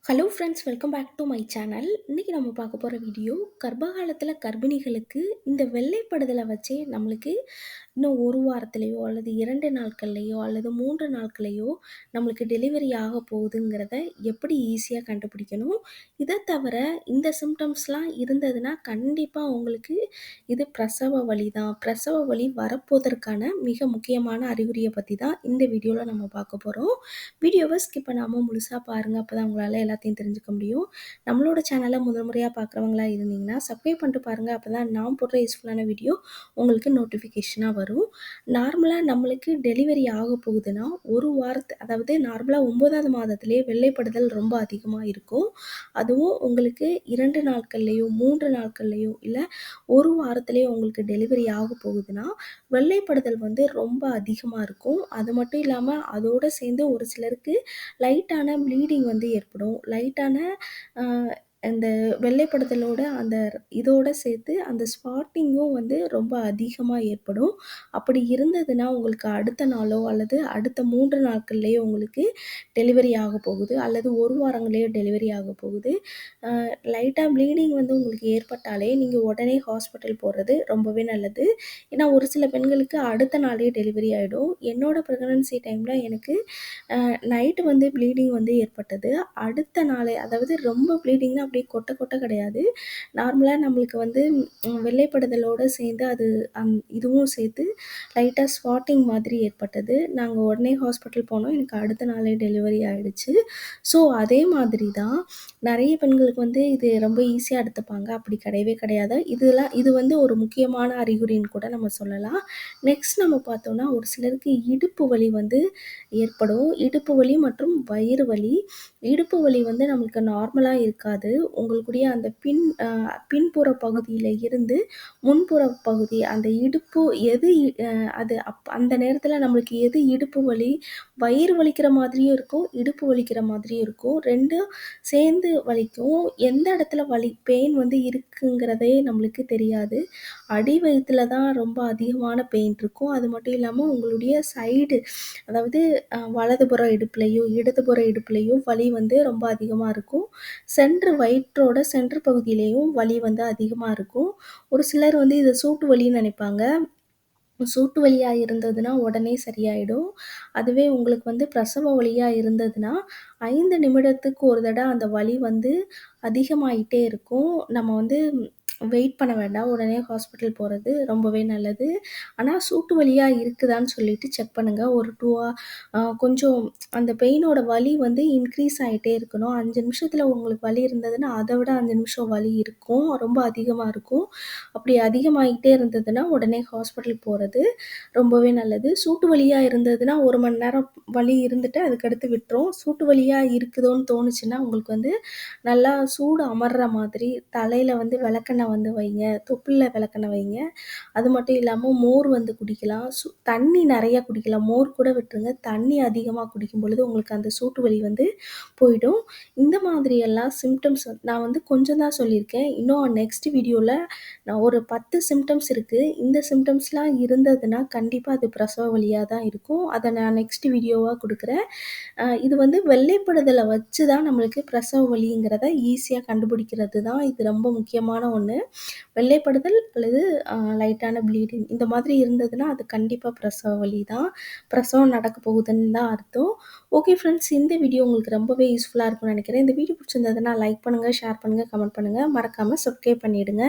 Hello friends, welcome back to my channel. இன்றைக்கி நம்ம பார்க்க போகிற வீடியோ கர்ப்பகாலத்தில் கர்ப்பிணிகளுக்கு இந்த வெள்ளைப்படுதலை வச்சே நம்மளுக்கு இன்னும் ஒரு வாரத்துலேயோ அல்லது 2 நாட்கள்லையோ அல்லது 3 நாட்கள்லையோ நம்மளுக்கு டெலிவரி ஆக போகுதுங்கிறத எப்படி ஈஸியாக கண்டுபிடிக்கணும். இதை தவிர இந்த சிம்டம்ஸ்லாம் இருந்ததுன்னா கண்டிப்பாக உங்களுக்கு இது பிரசவ வலி தான். பிரசவ வலி வரப்போவதற்கான மிக முக்கியமான அறிகுறியை பற்றி தான் இந்த வீடியோவில் நம்ம பார்க்க போகிறோம். வீடியோவை ஸ்கிப் பண்ணாமல் முழுசாக பாருங்கள், அப்போ தான் உங்களால் எல்லாத்தையும் தெரிஞ்சுக்க முடியும். நம்மளோட சேனலை முதல் முறையாக பார்க்குறவங்களா இருந்தீங்கன்னா சப்ஸ்கிரைப் பண்ணிட்டு பாருங்கள், அப்போ தான் நான் போடுற யூஸ்ஃபுல்லான வீடியோ உங்களுக்கு நோட்டிஃபிகேஷனாக வரும். நார்மலாக நம்மளுக்கு டெலிவரி ஆக போகுதுன்னா ஒரு அதாவது நார்மலாக 9வது மாதத்திலே வெள்ளைப்படுதல் ரொம்ப அதிகமாக இருக்கும். அதுவும் உங்களுக்கு 2 நாட்கள்லையோ 3 நாட்கள்லையோ இல்லை ஒரு வாரத்திலேயோ உங்களுக்கு டெலிவரி ஆக போகுதுன்னா வெள்ளைப்படுதல் ரொம்ப அதிகமாக இருக்கும். அது மட்டும் இல்லாமல் அதோடு சேர்ந்து ஒரு சிலருக்கு லைட்டான ப்ளீடிங் ஏற்படும். லைட்டான அந்த வெள்ளைப்படுதலோட அந்த இதோட சேர்த்து அந்த ஸ்பாட்டிங்கும் ரொம்ப அதிகமாக ஏற்படும். அப்படி இருந்ததுன்னா உங்களுக்கு அடுத்த நாளோ அல்லது அடுத்த 3 நாட்கள்லேயோ உங்களுக்கு டெலிவரி ஆக போகுது அல்லது ஒரு வாரங்களேயோ டெலிவரி ஆக போகுது. லைட்டாக ப்ளீடிங் உங்களுக்கு ஏற்பட்டாலே நீங்கள் உடனே ஹாஸ்பிட்டல் போகிறது ரொம்பவே நல்லது. ஏன்னா ஒரு சில பெண்களுக்கு அடுத்த நாளே டெலிவரி ஆகிடும். என்னோடய ப்ரெக்னன்சி டைமில் எனக்கு நைட்டு ப்ளீடிங் ஏற்பட்டது. அடுத்த நாளே, அதாவது ரொம்ப ப்ளீடிங்னா அப்படியே கொட்ட கொட்ட கிடையாது. நார்மலாக நம்மளுக்கு வெள்ளைப்படுதலோடு சேர்ந்து அது இதுவும் சேர்த்து லைட்டாக ஸ்பாட்டிங் மாதிரி ஏற்பட்டது. நாங்கள் உடனே ஹாஸ்பிட்டல் போனோம். எனக்கு அடுத்த நாளே டெலிவரி ஆகிடுச்சு. ஸோ அதே மாதிரி தான் நிறைய பெண்களுக்கு இது ரொம்ப ஈஸியாக எடுத்துப்பாங்க. அப்படி கிடையவே கிடையாது. இது ஒரு முக்கியமான அறிகுறின்னு கூட நம்ம சொல்லலாம். நெக்ஸ்ட் நம்ம பார்த்தோன்னா ஒரு சிலருக்கு இடுப்பு வலி ஏற்படும். இடுப்பு வலி மற்றும் வயிறு வலி. இடுப்பு வலி நம்மளுக்கு நார்மலாக இருக்காது. உங்களுடைய அந்த பின்புற பகுதியில் இருந்து முன்புற பகுதி அந்த இடுப்பு எது அது அந்த நேரத்தில் நம்மளுக்கு எது இடுப்பு வலி, வயிறு வலிக்கிற மாதிரியும் இருக்கும், இடுப்பு வலிக்கிற மாதிரியும் இருக்கும். ரெண்டும் சேர்ந்து வலிக்கும். எந்த இடத்துல பெயின் இருக்குங்கிறதே நம்மளுக்கு தெரியாது. அடி வயிற்றில் தான் ரொம்ப அதிகமான பெயின் இருக்கும். அது மட்டும் இல்லாமல் உங்களுடைய சைடு, அதாவது வலதுபுற இடுப்புலையோ இடதுபுற இடுப்புலையோ வலி ரொம்ப அதிகமாக இருக்கும். வயிற்றோட சென்ட்ரு பகுதியிலையும் வலி அதிகமாக இருக்கும். ஒரு சிலர் இதை சூட்டு வலின்னு நினைப்பாங்க. சூட்டு வலியாக இருந்ததுன்னா உடனே சரியாயிடும். அதுவே உங்களுக்கு பிரசவ வலியாக இருந்ததுன்னா 5 நிமிடத்துக்கு ஒரு தடவை அந்த வலி அதிகமாயிட்டே இருக்கும். நம்ம வெயிட் பண்ண வேண்டாம், உடனே ஹாஸ்பிட்டல் போகிறது ரொம்பவே நல்லது. ஆனால் சூட்டு வலியாக இருக்குதான்னு சொல்லிட்டு செக் பண்ணுங்கள். ஒரு 2 கொஞ்சம் அந்த பெயினோட வலி இன்க்ரீஸ் ஆகிட்டே இருக்கணும். 5 நிமிஷத்தில் உங்களுக்கு வலி இருந்ததுன்னா அதை விட 5 நிமிஷம் வலி இருக்கும், ரொம்ப அதிகமாக இருக்கும். அப்படி அதிகமாகிட்டே இருந்ததுன்னா உடனே ஹாஸ்பிட்டல் போகிறது ரொம்பவே நல்லது. சூட்டு வலியாக இருந்ததுன்னா 1 மணி நேரம் வலி இருந்துட்டு அதுக்கடுத்து விட்டுரும். சூட்டு வலியாக இருக்குதோன்னு தோணுச்சுன்னா உங்களுக்கு நல்லா சூடு அமர்ற மாதிரி தலையில் விளக்கெண்ணெய் வைங்க, தொப்புளில் விளக்கெண்ணெய் வைங்க. அது மட்டும் இல்லாமல் மோர் குடிக்கலாம். தண்ணி நிறையா குடிக்கலாம். மோர் கூட விட்டுருங்க. தண்ணி அதிகமாக குடிக்கும் பொழுது உங்களுக்கு அந்த சூட்டு வலி போயிடும். இந்த மாதிரியெல்லாம் சிம்டம்ஸ் நான் கொஞ்சம் தான் சொல்லியிருக்கேன். இன்னும் நெக்ஸ்ட் வீடியோவில் நான் ஒரு 10 சிம்டம்ஸ் இருக்குது. இந்த சிம்டம்ஸ்லாம் இருந்ததுன்னா கண்டிப்பாக அது பிரசவ வலியாக தான் இருக்கும். அதை நான் நெக்ஸ்ட் வீடியோவாக கொடுக்குறேன். இது வெள்ளைப்படுதலை வச்சு தான் நம்மளுக்கு பிரசவ வலிங்கிறத ஈஸியாக கண்டுபிடிக்கிறது தான் இது ரொம்ப முக்கியமான ஒன்று. வெள்ளைப்படுதல் அல்லது லைட்டான ப்ளீடிங் இந்த மாதிரி இருந்ததுன்னா அது கண்டிப்பாக பிரசவ வலி தான். பிரசவம் நடக்க போகுதுன்னு தான் அர்த்தம். ஓகே ஃப்ரெண்ட்ஸ், இந்த வீடியோ உங்களுக்கு ரொம்பவே யூஸ்ஃபுல்லாக இருக்கும்னு நினைக்கிறேன். இந்த வீடியோ பிடிச்சிருந்ததுன்னா லைக் பண்ணுங்கள், ஷேர் பண்ணுங்கள், கமெண்ட் பண்ணுங்கள். மறக்காமல் சப்ஸ்கிரைப் பண்ணிவிடுங்க.